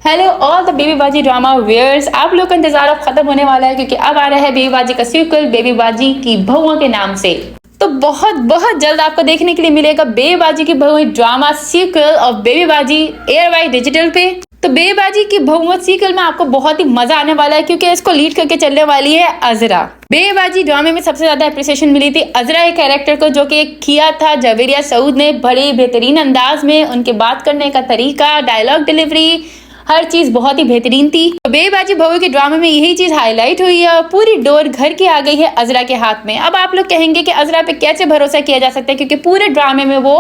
Hello all the baby बाजी drama viewers, आप लोग का इंतजार अब खत्म होने वाला है क्योंकि अब आ रहा है बेबी बाजी का सीक्वल बेबी बाजी की बहुओं के नाम से। तो बहुत बहुत जल्द आपको देखने के लिए मिलेगा बेबी बाजी की बहुएं ड्रामा सीक्वल ऑफ बेबी बाजी एयरवाई डिजिटल पे। तो बेबी बाजी की बहुओं सीक्वल में आपको बहुत ही मजा आने वाला है क्योंकि इसको लीड करके चलने वाली है अजरा। बेबी बाजी ड्रामे में सबसे ज्यादा अप्रिसिएशन मिली थी अजरा के कैरेक्टर को, जो कि किया था जवेरिया सऊद ने बड़े बेहतरीन अंदाज में। उनके बात करने का तरीका, डायलॉग डिलीवरी, हर चीज बहुत ही बेहतरीन थी। तो बेबी बाजी बहू के ड्रामे में यही चीज हाईलाइट हुई है। पूरी डोर घर की आ गई है अजरा के हाथ में। अब आप लोग कहेंगे कि अजरा पे कैसे भरोसा किया जा सकता है क्योंकि पूरे ड्रामे में वो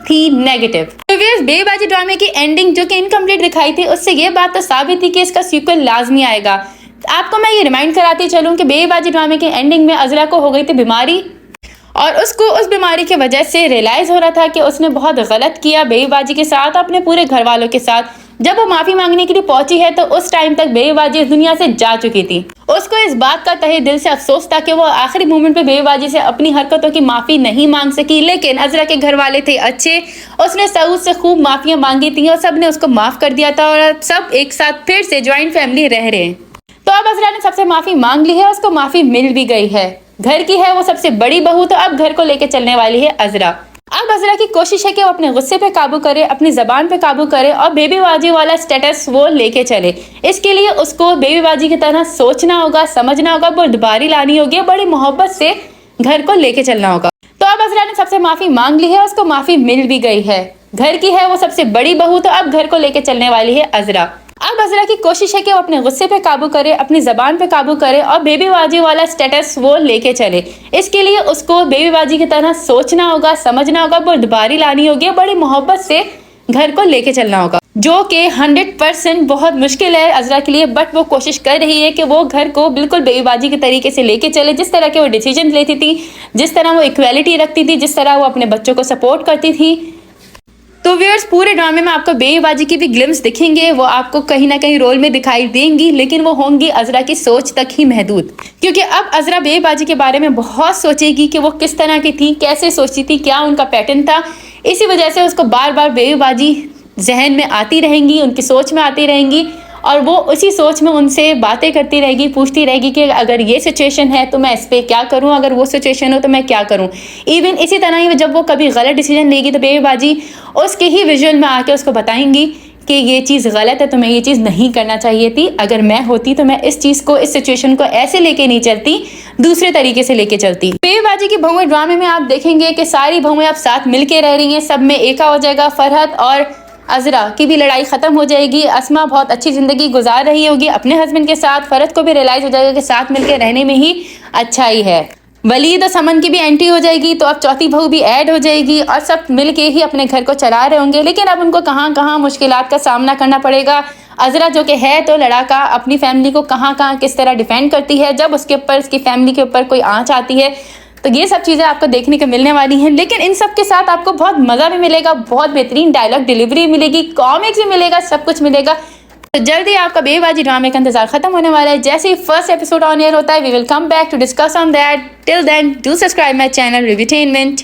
थी नेगेटिव। तो बेबी बाजी ड्रामे की एंडिंग जो कि इनकम्प्लीट दिखाई थी, उससे ये बात तो साबित थी कि इसका सीक्वल लाजमी आएगा। आपको मैं ये रिमाइंड कराती चलूं कि बेबी बाजी ड्रामे की एंडिंग में अजरा को हो गई थी बीमारी और उसको उस बीमारी की वजह से रियलाइज हो रहा था कि उसने बहुत गलत किया बेबी बाजी के साथ, अपने पूरे घर वालों के साथ। जब वो माफी मांगने के लिए पहुंची है तो उस टाइम तक बेबी बाजी इस दुनिया से जा चुकी थी। उसको इस बात का तहे दिल से अफसोस था कि वो आखिरी मोमेंट पे बेबी बाजी से अपनी हरकतों की माफी नहीं मांग सकी। लेकिन अजरा के घर वाले थे अच्छे, उसने सऊद से खूब माफियां मांगी थी और सबने उसको माफ कर दिया था और सब एक साथ फिर से ज्वाइंट फैमिली रह रहे हैं। तो अब अजरा ने सबसे माफी मांग ली है, उसको माफी मिल भी गई है। घर की है वो सबसे बड़ी बहू, तो अब घर को लेके चलने वाली है अजरा। अब अजरा की कोशिश है कि वो अपने गुस्से पे काबू करे, अपनी जबान पे काबू करे और बेबी बाजी वाला स्टेटस वो लेके चले। इसके लिए उसको बेबी बाजी की तरह सोचना होगा, समझना होगा, बुर्दबारी लानी होगी, बड़ी मोहब्बत से घर को लेके चलना होगा। तो अब अजरा ने सबसे माफी मांग ली है, उसको माफी मिल भी गई है। घर की है वो सबसे बड़ी बहू, तो अब घर को लेके चलने वाली है अजरा। अब अजरा की कोशिश है कि वो अपने गुस्से पे काबू करे, अपनी जबान पे काबू करे और बेबी बाजी वाला स्टेटस वो लेके चले। इसके लिए उसको बेबी बाजी की तरह सोचना होगा, समझना होगा, बुर्दबारी लानी होगी, बड़ी मोहब्बत से घर को लेके चलना होगा, जो कि 100% बहुत मुश्किल है अजरा के लिए। बट वो कोशिश कर रही है कि वो घर को बिल्कुल बेबी बाजी के तरीके से लेके चले, जिस तरह के वो डिसीजन लेती थी, जिस तरह वो इक्वालिटी रखती थी, जिस तरह वो अपने बच्चों को सपोर्ट करती थी। तो व्यूअर्स, पूरे ड्रामे में आपको बेबी बाजी की भी ग्लिम्स दिखेंगे, वो आपको कहीं ना कहीं रोल में दिखाई देंगी, लेकिन वो होंगी अजरा की सोच तक ही महदूद। क्योंकि अब अजरा बेबी बाजी के बारे में बहुत सोचेगी कि वो किस तरह की थी, कैसे सोचती थी, क्या उनका पैटर्न था। इसी वजह से उसको बार बार बेबी बाजी जहन में आती रहेंगी, उनकी सोच में आती रहेंगी और वो उसी सोच में उनसे बातें करती रहेगी, पूछती रहेगी कि अगर ये सिचुएशन है तो मैं इस पर क्या करूं, अगर वो सिचुएशन हो तो मैं क्या करूं। इवन इसी तरह ही जब वो कभी गलत डिसीजन लेगी तो बेबी बाजी उसके ही विजुअल में आके उसको बताएंगी कि ये चीज़ गलत है, तुम्हें ये चीज़ नहीं करना चाहिए थी। अगर मैं होती तो मैं इस चीज़ को, इस सिचुएशन को ऐसे लेके नहीं चलती, दूसरे तरीके से लेके चलती। बेबी बाजी की बहुएं ड्रामे में आप देखेंगे कि सारी बहुएं अब साथ मिलके रह रही हैं, सब में एका हो जाएगा। फरहत और अजरा की भी लड़ाई खत्म हो जाएगी। अस्मा बहुत अच्छी जिंदगी गुजार रही होगी अपने हस्बैंड के साथ। फरहत को भी रियलाइज हो जाएगा कि साथ मिलकर रहने में ही अच्छाई है। वलीद और समन की भी एंट्री हो जाएगी, तो अब चौथी बहू भी ऐड हो जाएगी और सब मिलके ही अपने घर को चला रहे होंगे। लेकिन अब उनको कहाँ कहाँ मुश्किलात का सामना करना पड़ेगा। अजरा जो कि है तो लड़ाका, अपनी फैमिली को कहाँ कहाँ किस तरह डिफेंड करती है, जब उसके ऊपर, उसकी फैमिली के ऊपर कोई आंच आती है, तो ये सब चीज़ें आपको देखने को मिलने वाली हैं। लेकिन इन सब के साथ आपको बहुत मज़ा भी मिलेगा, बहुत बेहतरीन डायलॉग डिलीवरी मिलेगी, कॉमिक्स भी मिलेगा, सब कुछ मिलेगा। तो जल्दी आपका बेबी बाजी ड्रामे का इंतजार खत्म होने वाला है। जैसे ही फर्स्ट एपिसोड ऑन एयर होता है, we will come back to discuss on that. Till then do subscribe my channel रिव्यूटेनमेंट।